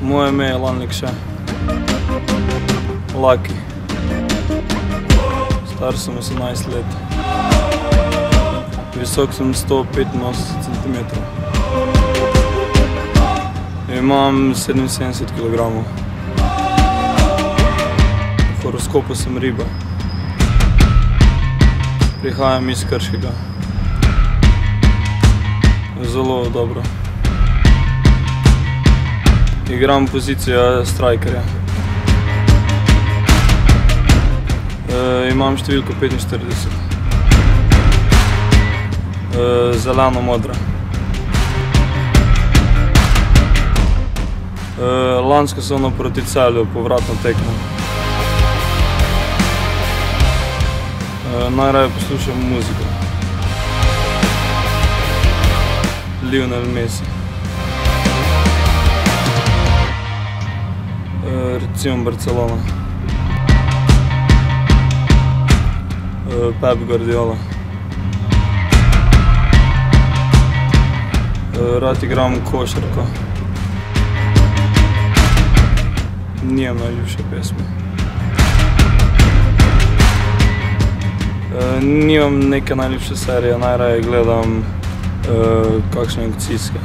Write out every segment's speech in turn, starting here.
Moje ime je Lanlikše. Laki. Star sem 18 let. Visok sem 185 cm. Imam 77 kg. V horoskopu sem riba. Prihajam iz Krškega. Zelo dobro. Igram pozicijo strajkerja. Imam številko 45. Zeleno-modra. Lansko sezono proti Celju, povratno tekmo. Najraje poslušam muziko. Lionel Messi. Recimo Barcelona. Pep Guardiola. Rad igram košarko. Nimam najljubše pesmi. Nimam neke najljubše serije, najraje gledam kakšne akcijske.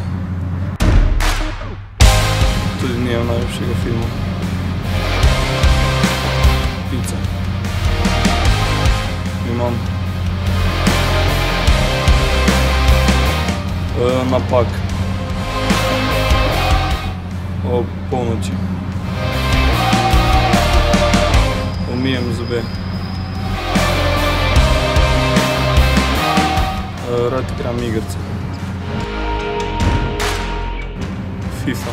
Tudi nimam najljubšega filma. Pica. Imam. Napak. O polnoči. Umijem zobe. Rad igram igrice. FIFA.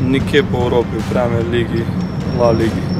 Nekje po Evropi, v Premier ligi, La ligi.